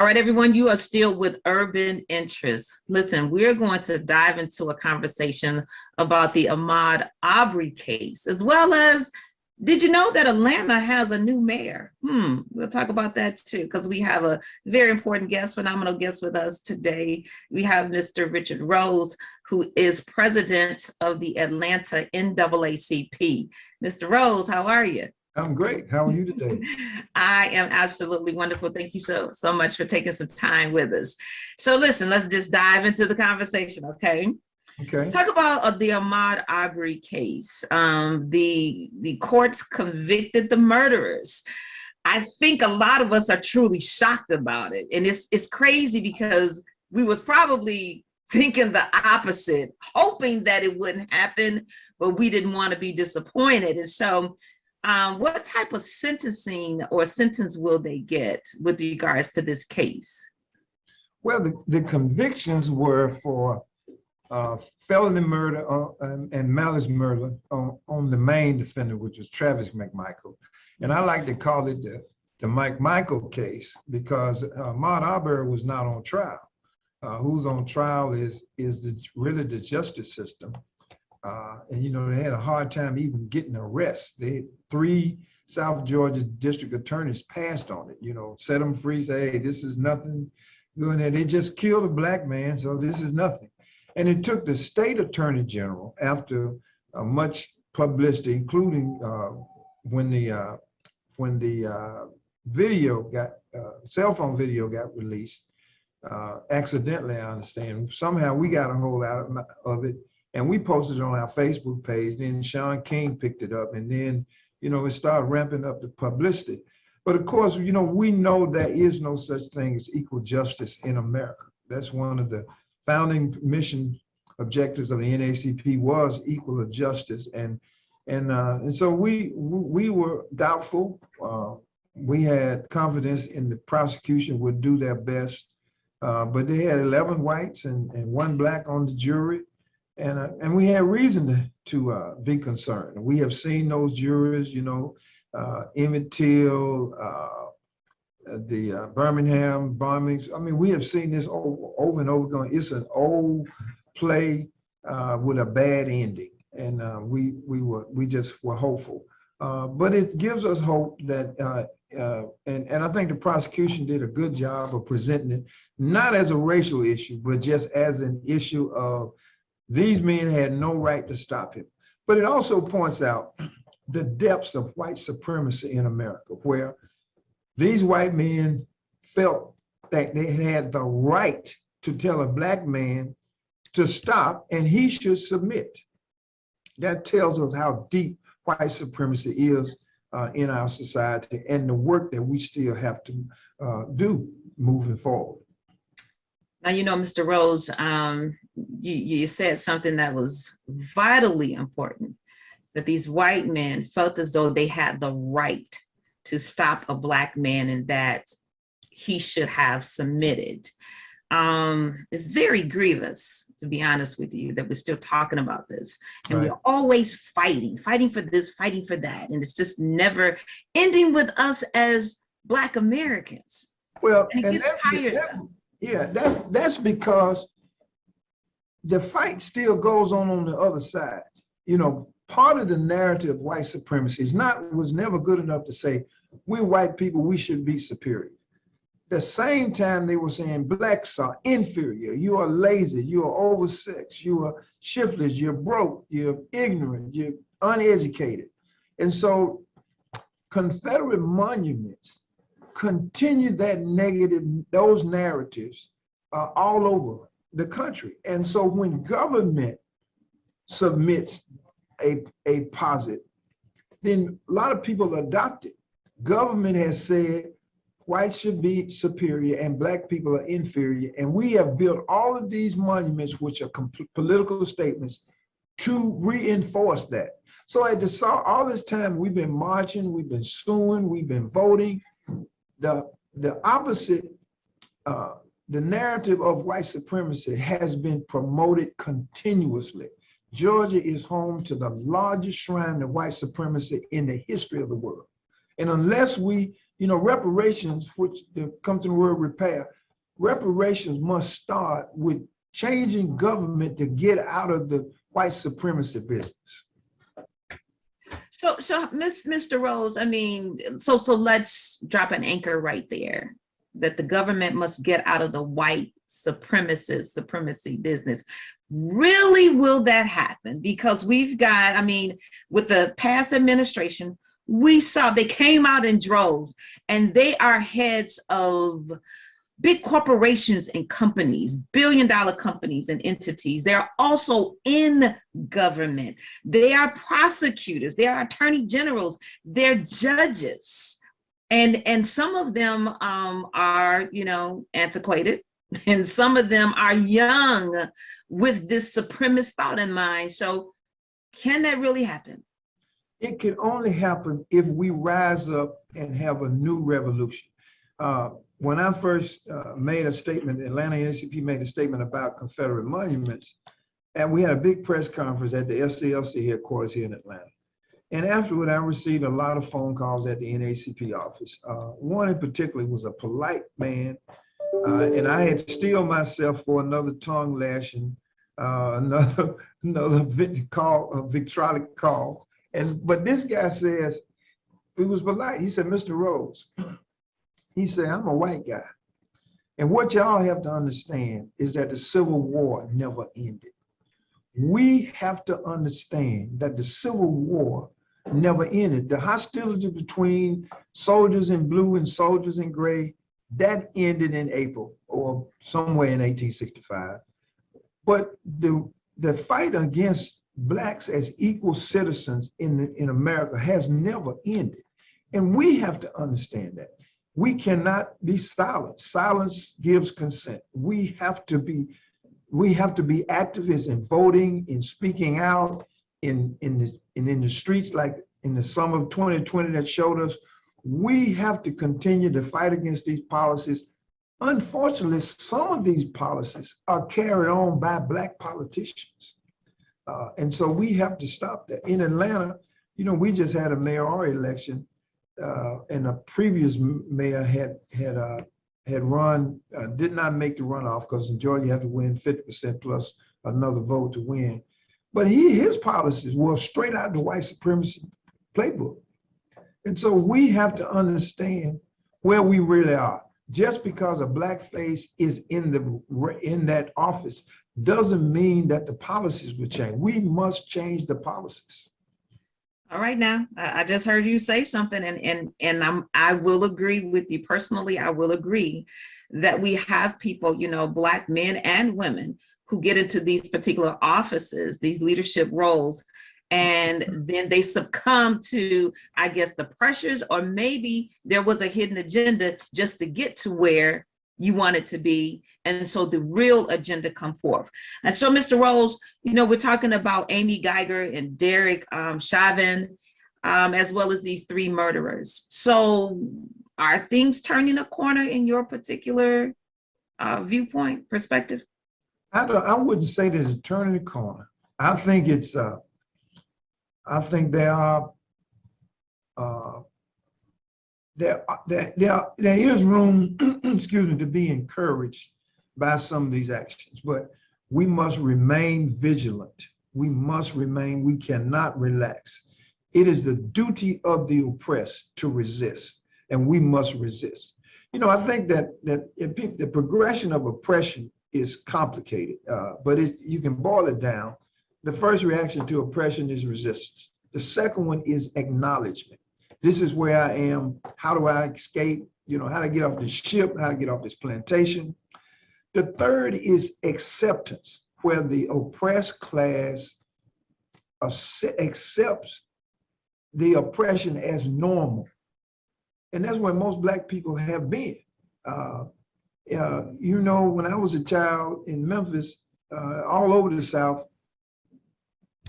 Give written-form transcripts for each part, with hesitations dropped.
All right, everyone, you are still with Urban Interests. Listen, we're going to dive into a conversation about the Ahmaud Arbery case, as well as, did you know that Atlanta has a new mayor? We'll talk about that too, because we have a very important guest, phenomenal guest with us today. We have Mr. Richard Rose, who is president of the Atlanta NAACP. Mr. Rose, how are you? I'm great. How are you today? I am absolutely wonderful. Thank you so much for taking some time with us. So listen, let's just dive into the conversation, okay? Okay. Let's talk about the Ahmaud Arbery case. The courts convicted the murderers. I think a lot of us are truly shocked about it. And it's crazy because we was probably thinking the opposite, hoping that it wouldn't happen, but we didn't want to be disappointed. And so what type of sentencing or sentence will they get with regards to this case? Well, the convictions were for felony murder and malice murder on the main defendant, which was Travis McMichael. And I like to call it the McMichael case because Ahmaud Arbery was not on trial. Who's on trial is really the justice system. And, you know, they had a hard time even getting arrests. They had 3 South Georgia district attorneys passed on it, you know, set them free, say, hey, this is nothing good. And they just killed a black man, so this is nothing. And it took the state attorney general, after much publicity, including when the video got, cell phone video got released, accidentally, I understand. Somehow we got a hold of it. And we posted it on our Facebook page. Then Sean King picked it up, and then, you know, it started ramping up the publicity. But of course, you know, we know there is no such thing as equal justice in America. That's one of the founding mission objectives of the NAACP was equal justice, and so we were doubtful. We had confidence in the prosecution would do their best, but they had 11 whites and 1 black on the jury. And we had reason to be concerned. We have seen those jurors, you know, Emmett Till, the Birmingham bombings. I mean, we have seen this over and over again. It's an old play with a bad ending, and we just were hopeful. But it gives us hope that, and I think the prosecution did a good job of presenting it, not as a racial issue, but just as an issue of these men had no right to stop him. But it also points out the depths of white supremacy in America, where these white men felt that they had the right to tell a black man to stop and he should submit. That tells us how deep white supremacy is in our society and the work that we still have to do moving forward. Now, you know, Mr. Rose, you said something that was vitally important, that these white men felt as though they had the right to stop a black man and that he should have submitted. It's very grievous, to be honest with you, that we're still talking about this. And We're always fighting for this, fighting for that. And it's just never ending with us as Black Americans. Well, and it gets tiresome. Yeah, that's because the fight still goes on the other side. You know, part of the narrative of white supremacy was never good enough to say, we're white people, we should be superior. The same time they were saying blacks are inferior, you are lazy, you are oversexed, you are shiftless, you're broke, you're ignorant, you're uneducated. And so Confederate monuments continue those narratives all over the country. And so when government submits a posit, then a lot of people adopt it. Government has said whites should be superior and black people are inferior. And we have built all of these monuments, which are political statements, to reinforce that. So all this time we've been marching, we've been suing, we've been voting. The opposite, the narrative of white supremacy has been promoted continuously. Georgia is home to the largest shrine of white supremacy in the history of the world. And unless we reparations, which comes from the word repair, reparations must start with changing government to get out of the white supremacy business. So Mr. Rose, I mean, so let's drop an anchor right there, that the government must get out of the white supremacy business. Really, will that happen? Because we've got, I mean, with the past administration, we saw they came out in droves, and they are heads of big corporations and companies, billion-dollar companies and entities. They're also in government. They are prosecutors. They are attorney generals. They're judges. And some of them are, antiquated, and some of them are young with this supremacist thought in mind. So can that really happen? It can only happen if we rise up and have a new revolution. When I first made a statement, the Atlanta NAACP made a statement about Confederate monuments, and we had a big press conference at the SCLC headquarters here in Atlanta. And afterward, I received a lot of phone calls at the NAACP office. One in particular was a polite man, and I had steeled myself for another tongue lashing, another vitriolic call. But this guy says, he was polite. He said, "Mr. Rose," he said, "I'm a white guy. And what y'all have to understand is that the Civil War never ended. We have to understand that the Civil War never ended. The hostility between soldiers in blue and soldiers in gray, that ended in April or somewhere in 1865. But the fight against Blacks as equal citizens in America has never ended. And we have to understand that. We cannot be silent. Silence gives consent. We have to be activists in voting, in speaking out, in the streets, like in the summer of 2020 that showed us. We have to continue to fight against these policies. Unfortunately, some of these policies are carried on by Black politicians. And so we have to stop that. In Atlanta, we just had a mayoral election, and a previous mayor had run, did not make the runoff, because in Georgia you have to win 50% plus another vote to win. But his policies were straight out the white supremacy playbook. And so we have to understand where we really are. Just because a Black face is in that office doesn't mean that the policies will change. We must change the policies. All right, now I just heard you say something, and I will agree with you personally. I will agree that we have people, Black men and women, who get into these particular offices, these leadership roles, and then they succumb to, I guess, the pressures, or maybe there was a hidden agenda just to get to where you want it to be. And so the real agenda come forth. And so, Mr. Rose, we're talking about Amy Geiger and Derek Chauvin, as well as these three murderers. So are things turning a corner in your particular viewpoint, perspective? I wouldn't say there's a turning the corner. I think it's, I think there is room, excuse me, to be encouraged by some of these actions, but we must remain vigilant. We cannot relax. It is the duty of the oppressed to resist, and we must resist. I think that the progression of oppression is complicated, but you can boil it down. The first reaction to oppression is resistance. The second one is acknowledgement. This is where I am. How do I escape? How to get off this ship, how to get off this plantation. The third is acceptance, where the oppressed class accepts the oppression as normal. And that's where most Black people have been. When I was a child in Memphis, all over the South,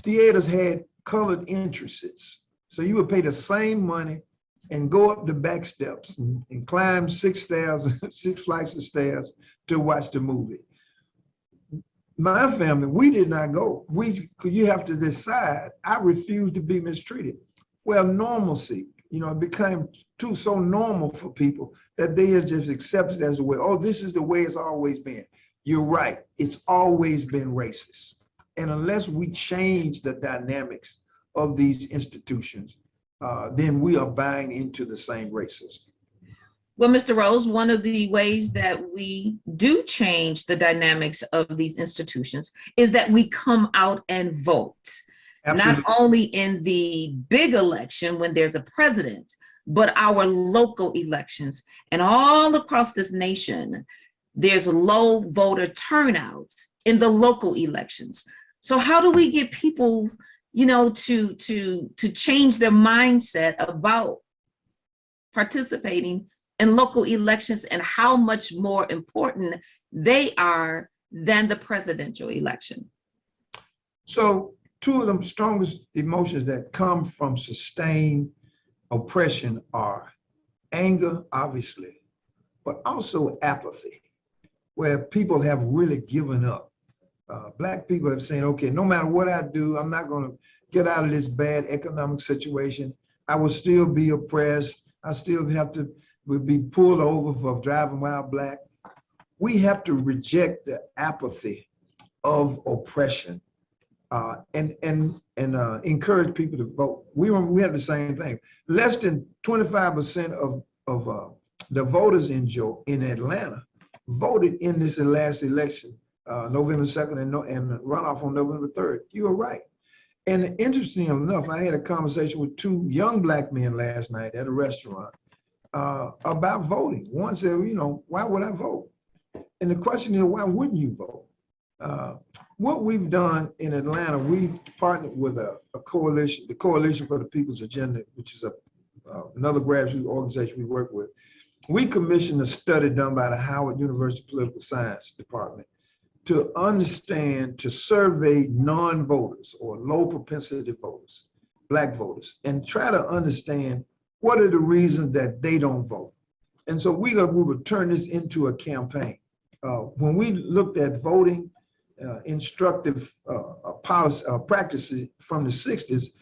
theaters had colored entrances. So you would pay the same money and go up the back steps and climb 6 flights of stairs to watch the movie. My family, we did not go. You have to decide. I refuse to be mistreated. Well, normalcy, it became so normal for people that they have just accepted as a way. Oh, this is the way it's always been. You're right. It's always been racist. And unless we change the dynamics of these institutions, then we are buying into the same racism. Well, Mr. Rose, one of the ways that we do change the dynamics of these institutions is that we come out and vote. Absolutely. Not only in the big election when there's a president, but our local elections. And all across this nation, there's low voter turnout in the local elections. So how do we get people, to change their mindset about participating in local elections and how much more important they are than the presidential election? So two of the strongest emotions that come from sustained oppression are anger, obviously, but also apathy, where people have really given up. Black people have said, okay, no matter what I do, I'm not going to get out of this bad economic situation. I will still be oppressed. I still have to be pulled over for driving while black. We have to reject the apathy of oppression and encourage people to vote. We have the same thing. Less than 25% of the voters in Atlanta voted in this last election, November 2nd and the runoff on November 3rd. You are right. And interestingly enough, I had a conversation with two young black men last night at a restaurant about voting. One said, why would I vote? And the question is, why wouldn't you vote? What we've done in Atlanta, we've partnered with a coalition, the Coalition for the People's Agenda, which is another grassroots organization we work with. We commissioned a study done by the Howard University Political Science Department to survey non-voters or low propensity voters, black voters, and try to understand what are the reasons that they don't vote. And so we would turn this into a campaign. When we looked at voting instructive policy practices from the 60s,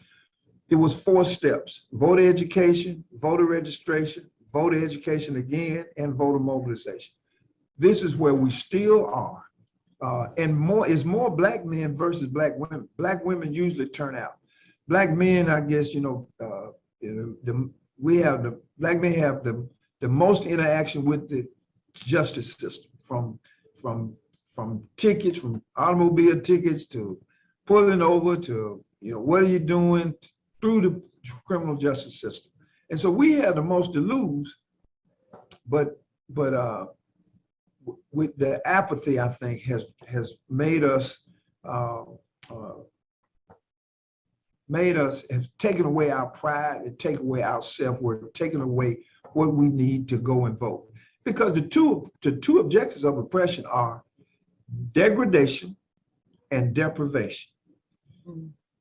it was 4 steps: voter education, voter registration, voter education again, and voter mobilization. This is where we still are. And more black men versus black women. Black women usually turn out. Black men, I guess, black men have the most interaction with the justice system, from tickets, from automobile tickets to pulling over to, what are you doing, through the criminal justice system. And so we have the most to lose, but with the apathy, I think, has made us have taken away our pride and taken away our self-worth, taken away what we need to go and vote. Because the two objectives of oppression are degradation and deprivation.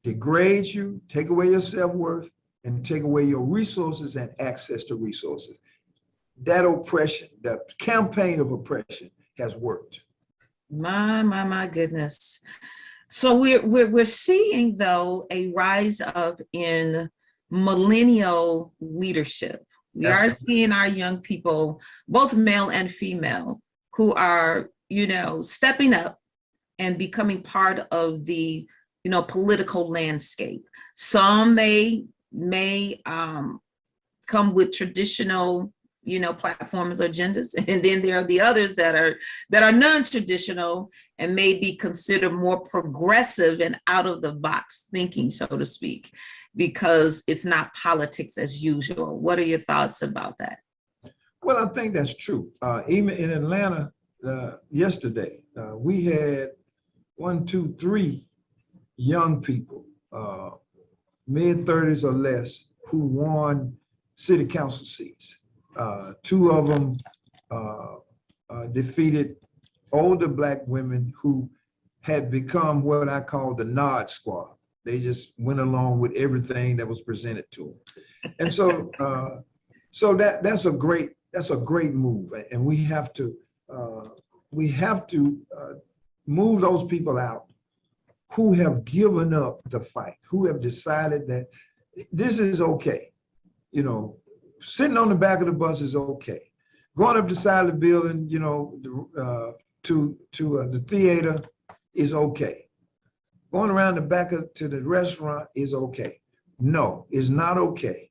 Degrade you, take away your self-worth, and take away your resources and access to resources. That oppression, the campaign of oppression has worked. My goodness. So we're seeing, though, a rise up in millennial leadership. We are seeing our young people, both male and female, who are, stepping up and becoming part of the, political landscape. Some may come with traditional, platforms or agendas, and then there are the others that are non-traditional and may be considered more progressive and out of the box thinking, so to speak, because it's not politics as usual. What are your thoughts about that? Well, I think that's true. Even in Atlanta yesterday, we had 3 young people, mid-30s or less, who won city council seats. 2 of them defeated older black women who had become what I call the nod squad. They just went along with everything that was presented to them. And so that's a great move. And we have to move those people out who have given up the fight, who have decided that this is okay. you know, sitting on the back of the bus is okay. Going up the side of the building, you know, to the theater is okay. Going around the back to the restaurant is okay. No, it's not okay.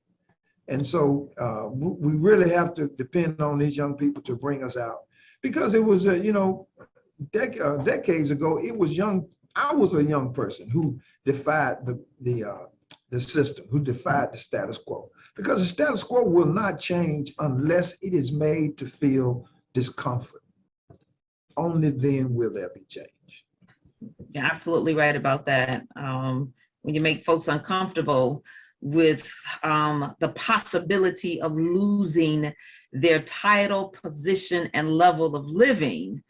And so we really have to depend on these young people to bring us out, because it was, you know, decades ago, it was young. I was a young person who defied the system, who defied the status quo, because the status quo will not change unless it is made to feel discomfort. Only then will there be change. You're absolutely right about that. When you make folks uncomfortable with the possibility of losing their title, position, and level of living,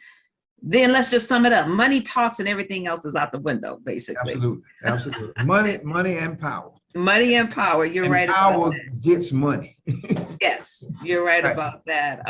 then let's just sum it up. Money talks and everything else is out the window, basically. Absolutely, absolutely. Money and power. Money and power, you're and right power about that. Gets money. Yes, you're right about that.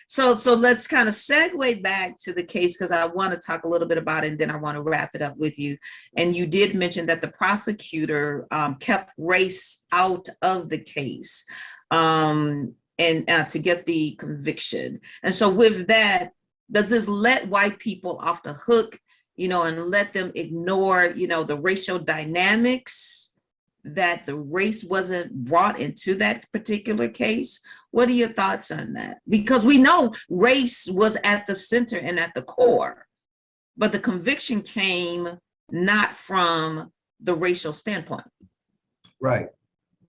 So let's kind of segue back to the case, because I want to talk a little bit about it, and then I want to wrap it up with you. And you did mention that the prosecutor kept race out of the case and to get the conviction. And so with that, does this let white people off the hook, you know, and let them ignore, you know, the racial dynamics, that the race wasn't brought into that particular case? What are your thoughts on that? Because we know race was at the center and at the core, but the conviction came not from the racial standpoint. Right.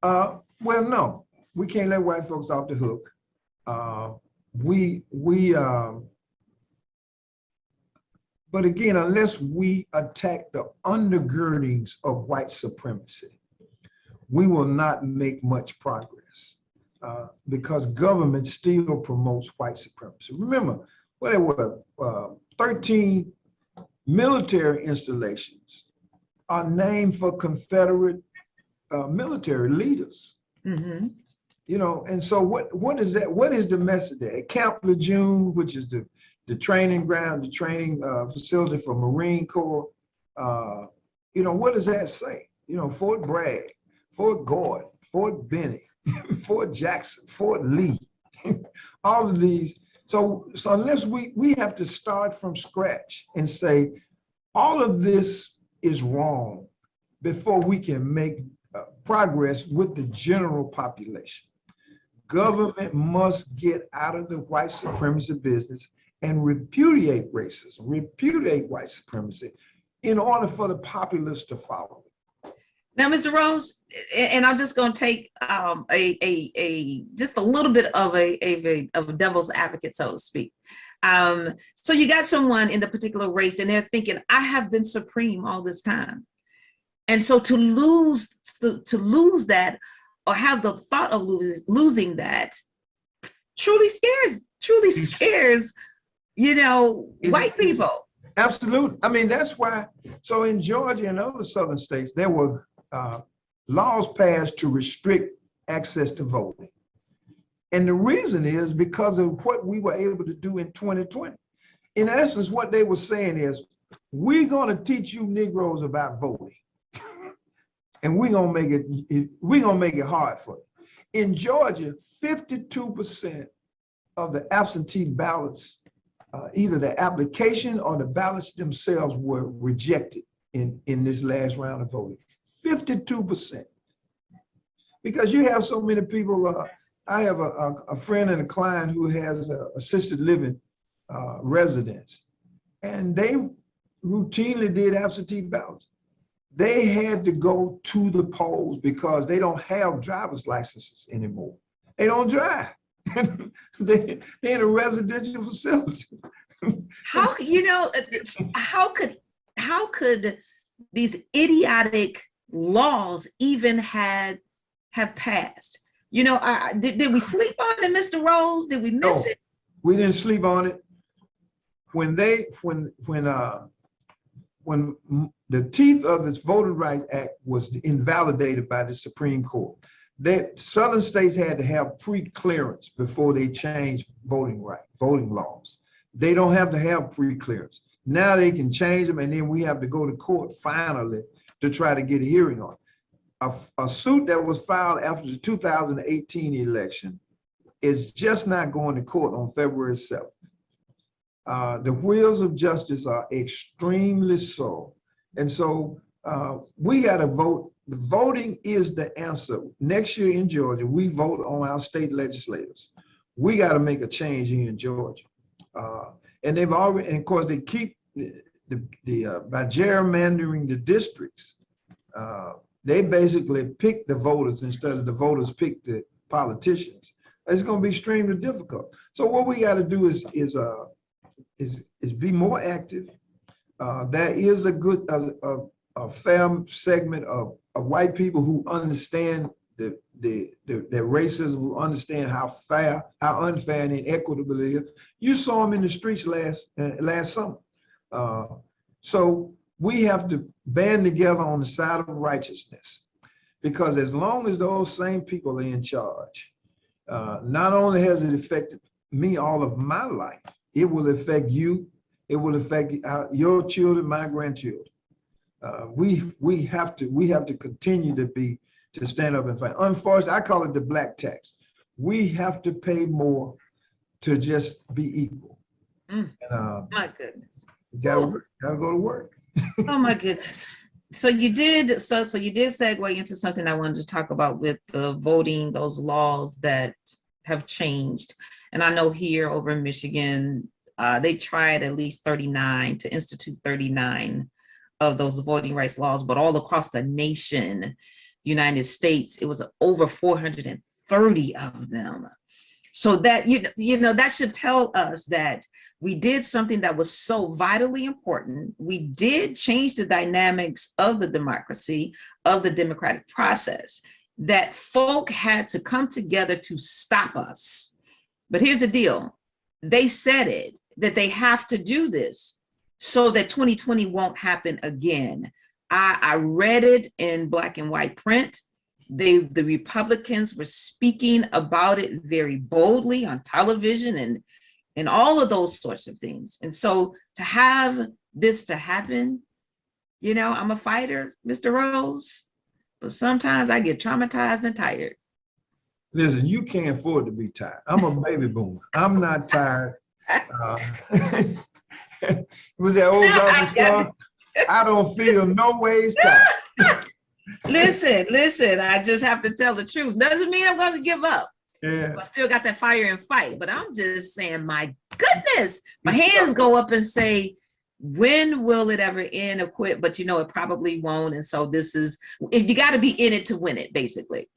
Well, no, we can't let white folks off the hook. But again, unless we attack the undergirdings of white supremacy, we will not make much progress because government still promotes white supremacy. Remember, what there were 13 military installations are named for Confederate military leaders. Mm-hmm. You know, and so what is that? What is the message there? At Camp Lejeune, which is the training ground, the training facility for Marine Corps, you know, what does that say? You know, Fort Bragg, Fort Gordon, Fort Benning, Fort Jackson, Fort Lee, all of these. So unless we have to start from scratch and say, all of this is wrong before we can make progress with the general population. Government must get out of the white supremacy business and repudiate racism, repudiate white supremacy in order for the populace to follow. Now, Mr. Rose, and I'm just going to take just a little bit of a devil's advocate, so to speak. So you got someone in the particular race, and they're thinking, I have been supreme all this time, and so to lose that, or have the thought of losing that, truly scares, you know, white people. Absolutely. I mean, that's why. So in Georgia and other southern states, there were laws passed to restrict access to voting. And the reason is because of what we were able to do in 2020. In essence, what they were saying is, we're going to teach you Negroes about voting. And we're gonna make it hard for you. In Georgia, 52% of the absentee ballots, either the application or the ballots themselves, were rejected in this last round of voting. 52%. Because you have so many people. I have a friend and a client who has assisted living residence, and they routinely did absentee ballots. They had to go to the polls because they don't have driver's licenses anymore. They don't drive. They're in a residential facility. How, you know, how could these idiotic laws even have passed? You know, did we sleep on it, Mr. Rose? Did we miss it? We didn't sleep on it. When the teeth of this Voting Rights Act was invalidated by the Supreme Court, that southern states had to have pre-clearance before they changed voting laws. They don't have to have pre-clearance. Now they can change them, and then we have to go to court finally to try to get a hearing on it. a suit that was filed after the 2018 election is just not going to court on February 7th. The wheels of justice are extremely slow. And so we got to vote. The voting is the answer. Next year in Georgia, we vote on our state legislators. We got to make a change here in Georgia. And they've already, and of course, they keep by gerrymandering the districts, they basically pick the voters instead of the voters pick the politicians. It's going to be extremely difficult. So what we got to do is be more active. There is a good, a fair segment of white people who understand the racism, who understand how unfair and inequitable it is. You saw them in the streets last summer. So we have to band together on the side of righteousness, because as long as those same people are in charge, not only has it affected me all of my life, it will affect you. It will affect your children, my grandchildren. We have to continue to stand up and fight. Unfortunately, I call it the black tax. We have to pay more to just be equal. My goodness. Gotta go to work. Oh my goodness. So you did segue into something I wanted to talk about with the voting, those laws that have changed. And I know here over in Michigan, they tried at least 39 to institute 39 of those voting rights laws, but all across the nation, United States, it was over 430 of them. So that, you know, that should tell us that we did something that was so vitally important. We did change the dynamics of the democracy, of the democratic process, that folk had to come together to stop us. But here's the deal. They said it, that they have to do this so that 2020 won't happen again. I read it in black and white print. The Republicans were speaking about it very boldly on television and all of those sorts of things. And so to have this to happen, you know, I'm a fighter, Mr. Rose, but sometimes I get traumatized and tired. Listen, you can't afford to be tired. I'm a baby boomer. I'm not tired. Was that old song? I don't feel no ways tired. Listen, I just have to tell the truth. Doesn't mean I'm going to give up. Yeah. So I still got that fire and fight, but I'm just saying, my goodness, my hands go up and say, when will it ever end or quit? But you know, it probably won't. And so this is, if you got to be in it to win it, basically,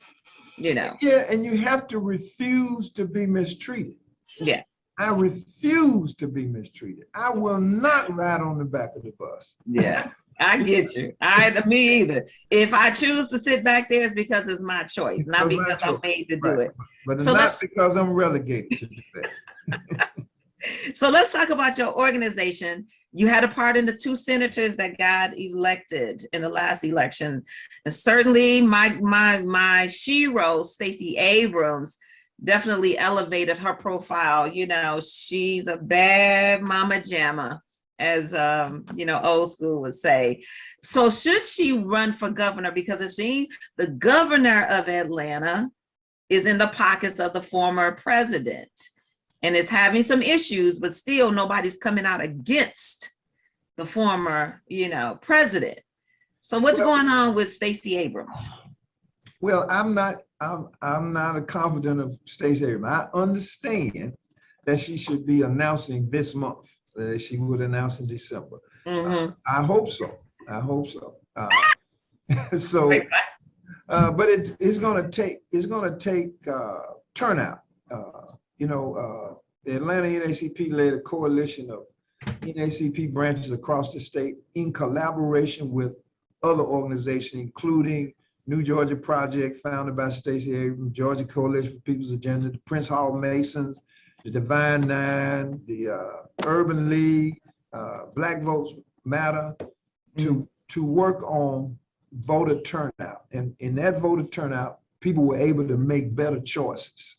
you know. Yeah, and you have to refuse to be mistreated. Yeah. I refuse to be mistreated. I will not ride on the back of the bus. Yeah, I get you. Me either. If I choose to sit back there, it's because it's my choice, not because I'm made to do it. But so not because I'm relegated to do that. So let's talk about your organization. You had a part in the 2 senators that got elected in the last election. And certainly my shero, Stacey Abrams, definitely elevated her profile. You know, she's a bad mama jamma, as you know, old school would say. So should she run for governor? Because it seems the governor of Atlanta is in the pockets of the former president and is having some issues, but still nobody's coming out against the former, you know, president. So what's going on with Stacey Abrams? Well, I'm not a confidant of Stacey Abrams. I understand that she should be announcing this month. She would announce in December. Mm-hmm. I hope so. But it's going to take turnout. You know, the Atlanta NAACP led a coalition of NAACP branches across the state in collaboration with other organizations, including New Georgia Project, founded by Stacey Abrams, Georgia Coalition for People's Agenda, the Prince Hall Masons, the Divine Nine, the Urban League, Black Votes Matter, to work on voter turnout. And in that voter turnout, people were able to make better choices.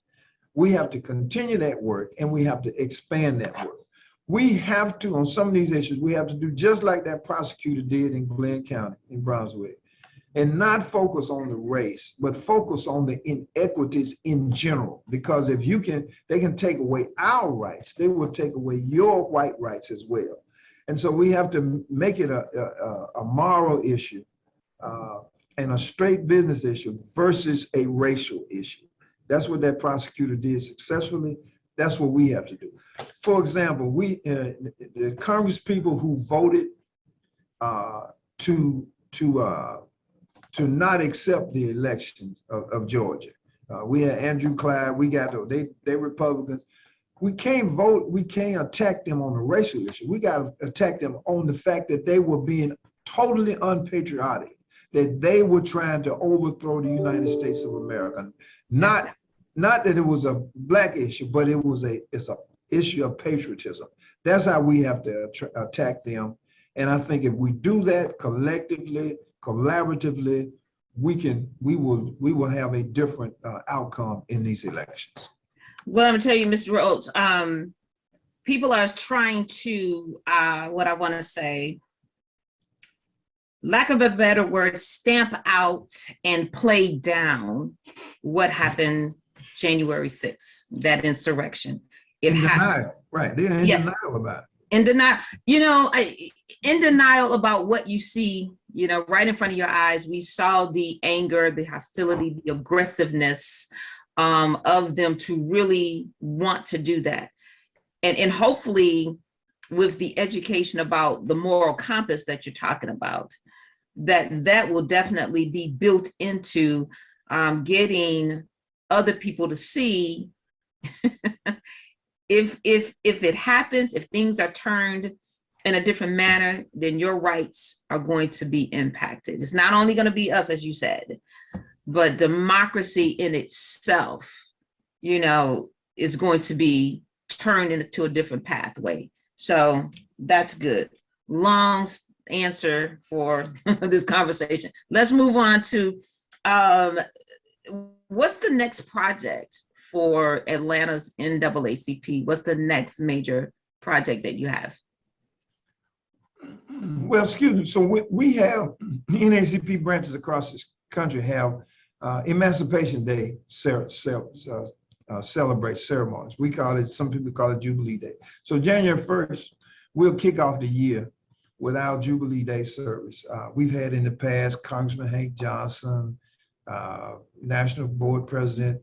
We have to continue that work, and we have to expand that work. We have to, on some of these issues, we have to do just like that prosecutor did in Glenn County in Brunswick. and not focus on the race, but focus on the inequities in general. Because if they can take away our rights, they will take away your white rights as well. And so we have to make it a moral issue and a straight business issue versus a racial issue. That's what that prosecutor did successfully. That's what we have to do. For example, the Congress people who voted to not accept the elections of Georgia. We had Andrew Clyde, we got they Republicans. We can't vote, we can't attack them on the racial issue. We got to attack them on the fact that they were being totally unpatriotic, that they were trying to overthrow the United States of America. Not that it was a black issue, but it's an issue of patriotism. That's how we have to attack them. And I think if we do that collectively, collaboratively, we will have a different outcome in these elections. Well, I'm gonna tell you, Mr. Rhodes, people are trying to, what I want to say, lack of a better word, stamp out and play down what happened January 6th, that insurrection. It happened. Denial, right? They're in denial about it. In denial, in denial about what you see, right in front of your eyes. We saw the anger, the hostility, the aggressiveness of them to really want to do that. And hopefully with the education about the moral compass that you're talking about, that will definitely be built into getting other people to see if it happens, if things are turned in a different manner, then your rights are going to be impacted. It's not only going to be us, as you said, but democracy in itself, is going to be turned into a different pathway. So that's good. Long answer for this conversation. Let's move on to what's the next project for Atlanta's NAACP? What's the next major project that you have? Well, excuse me. So we have NAACP branches across this country have Emancipation Day celebrate ceremonies. We call it, some people call it Jubilee Day. So January 1st, we'll kick off the year with our Jubilee Day service. We've had in the past Congressman Hank Johnson, National Board President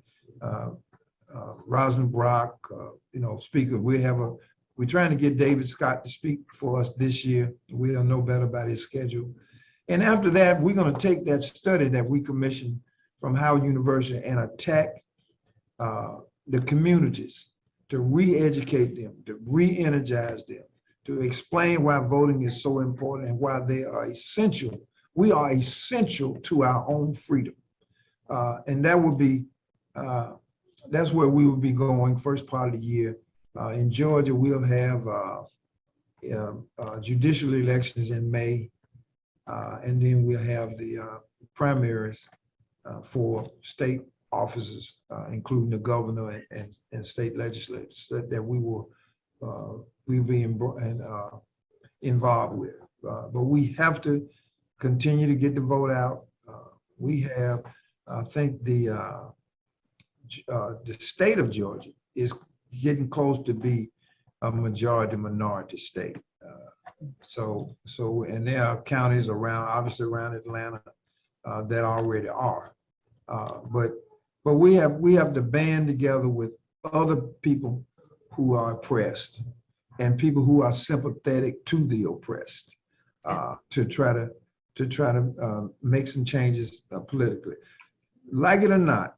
Rosin Brock, Speaker. We're trying to get David Scott to speak for us this year. We'll know better about his schedule. And after that, we're going to take that study that we commissioned from Howard University and attack the communities to re-educate them, to re-energize them, to explain why voting is so important and why they are essential. We are essential to our own freedom. And that would be, that's where we will be going first part of the year. In Georgia, we'll have judicial elections in May, and then we'll have the primaries for state offices, including the governor and state legislators that we will be involved with. But we have to continue to get the vote out. We have, I think the state of Georgia is getting close to be a majority minority state. And there are counties obviously around Atlanta that already are. But we have to band together with other people who are oppressed and people who are sympathetic to the oppressed to try to make some changes politically. Like it or not,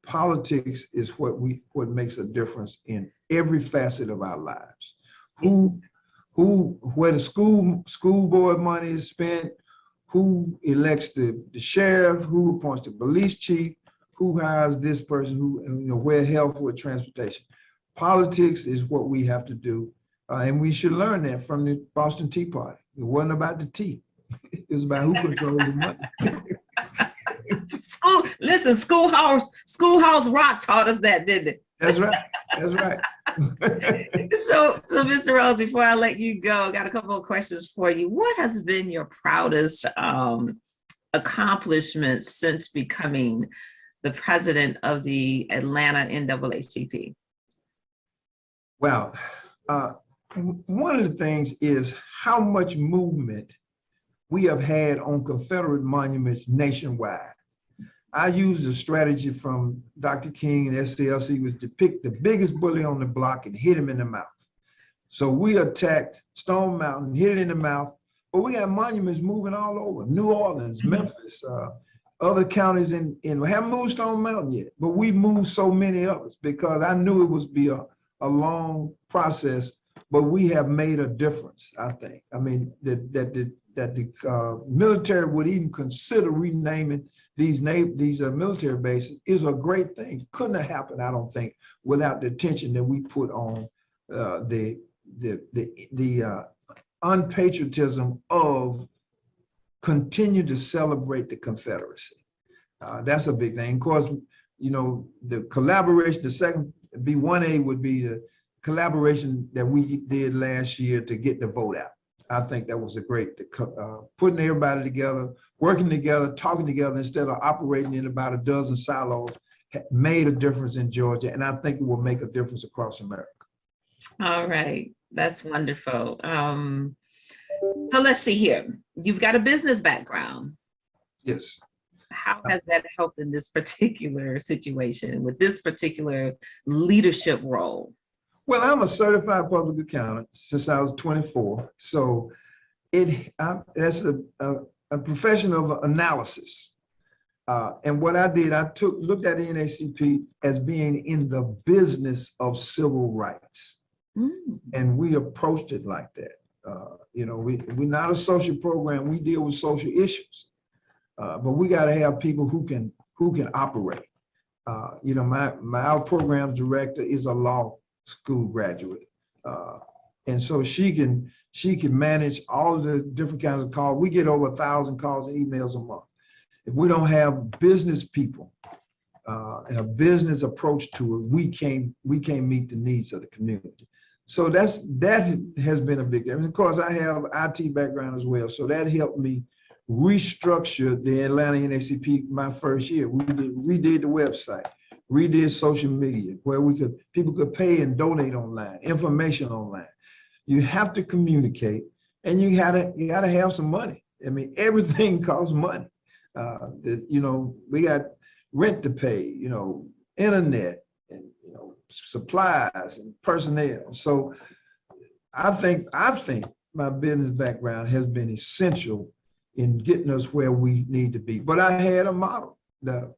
politics is what makes a difference in every facet of our lives. Where the school board money is spent, who elects the sheriff, who appoints the police chief, who hires this person, where health, where transportation. Politics is what we have to do. And we should learn that from the Boston Tea Party. It wasn't about the tea. It was about who controls the money. Schoolhouse Rock taught us that, didn't it? That's right. That's right. So Mr. Rose, before I let you go, I got a couple of questions for you. What has been your proudest accomplishments since becoming the president of the Atlanta NAACP? Well, one of the things is how much movement we have had on Confederate monuments nationwide. I used a strategy from Dr. King and SCLC was to pick the biggest bully on the block and hit him in the mouth. So we attacked Stone Mountain, hit it in the mouth, but we got monuments moving all over, New Orleans, Memphis, other counties we haven't moved Stone Mountain yet, but we moved so many others because I knew it would be a long process, but we have made a difference, I think. I mean, that the military would even consider renaming these military bases is a great thing. Couldn't have happened, I don't think, without the attention that we put on the unpatriotism of continue to celebrate the Confederacy. That's a big thing. Of course, you know, the collaboration, the second B1A would be the collaboration that we did last year to get the vote out. I think that was a great, putting everybody together, working together, talking together instead of operating in about a dozen silos made a difference in Georgia. And I think it will make a difference across America. All right, that's wonderful. So let's see here. You've got a business background. Yes. How has that helped in this particular situation with this particular leadership role? Well, I'm a certified public accountant since I was 24. So that's a profession of analysis. And what I did, I looked at the NAACP as being in the business of civil rights. And we approached it like that. You know, we're not a social program. We deal with social issues, but we got to have people who can operate. You know, our programs director is a law school graduate, and so she can manage all the different kinds of calls. We get over 1,000 calls and emails a month. If we don't have business people and a business approach to it, we can't meet the needs of the community. So that has been a big difference. Of course, I have IT background as well, so that helped me restructure the Atlanta NAACP my first year. We redid the website, redid social media, where people could pay and donate online, information online. You have to communicate, and you gotta have some money. I mean, everything costs money. You know, we got rent to pay, you know, internet, and you know, supplies and personnel. So I think my business background has been essential in getting us where we need to be. But I had a model. The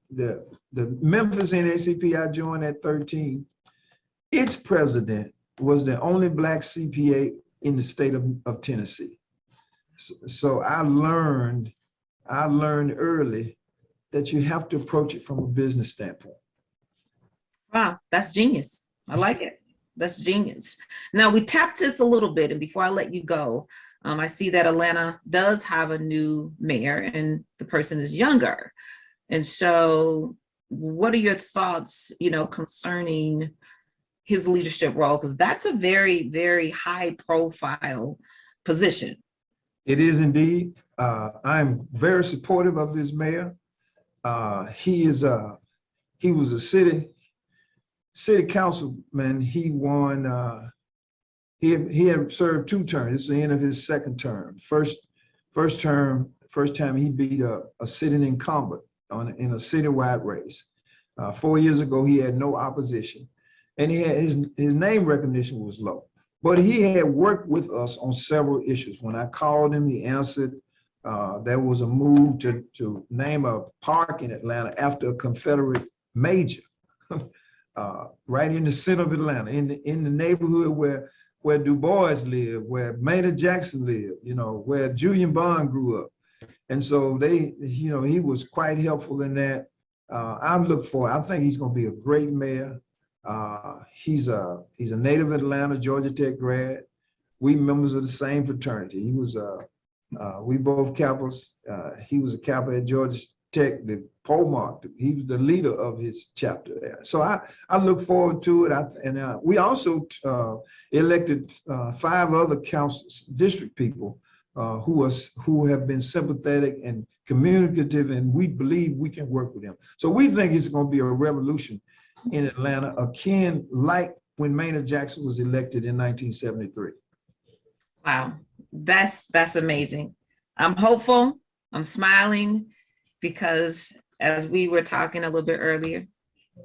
Memphis NAACP I joined at 13, its president was the only Black CPA in the state of Tennessee. So I learned early that you have to approach it from a business standpoint. Wow, that's genius. I like it. That's genius. Now we tapped this a little bit, and before I let you go, I see that Atlanta does have a new mayor, and the person is younger. And so, what are your thoughts, you know, concerning his leadership role? Because that's a very, very high-profile position. It is indeed. I'm very supportive of this mayor. He was a city councilman. He won. He had served 2 terms. This is the end of his 2nd term. First time he beat a sitting incumbent in a citywide race. 4 years ago, he had no opposition, and he had his name recognition was low. But he had worked with us on several issues. When I called him, he answered. There was a move to name a park in Atlanta after a Confederate major, right in the center of Atlanta, in the neighborhood where Du Bois lived, where Maynard Jackson lived, you know, where Julian Bond grew up. And so he was quite helpful in that. I think he's going to be a great mayor. He's a native Atlanta, Georgia Tech grad. We members of the same fraternity. He was we both Kappas. He was a Kappa at Georgia Tech, the Polmark. He was the leader of his chapter there. So I look forward to it. We also elected 5 other councils, district people who have been sympathetic and communicative, and we believe we can work with them. So we think it's going to be a revolution in Atlanta, akin like when Maynard Jackson was elected in 1973. Wow, that's amazing. I'm hopeful. I'm smiling because, as we were talking a little bit earlier,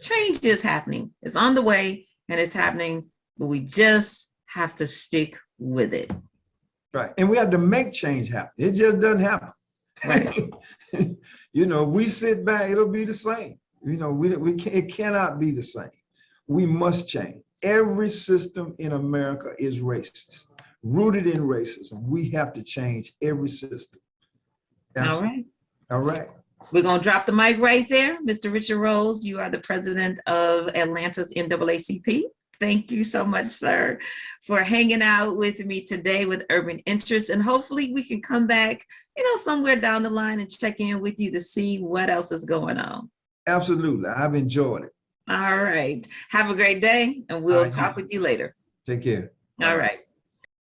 change is happening. It's on the way and it's happening, but we just have to stick with it. Right. And we have to make change happen. It just doesn't happen. Right. You know, we sit back, it'll be the same. You know, it cannot be the same. We must change. Every system in America is racist, rooted in racism. We have to change every system. All right. All right. We're going to drop the mic right there. Mr. Richard Rose, you are the president of Atlanta's NAACP. Thank you so much, sir, for hanging out with me today with Urban Interests. And hopefully we can come back, somewhere down the line and check in with you to see what else is going on. Absolutely. I've enjoyed it. All right. Have a great day, and we'll talk with you later. Take care. All right.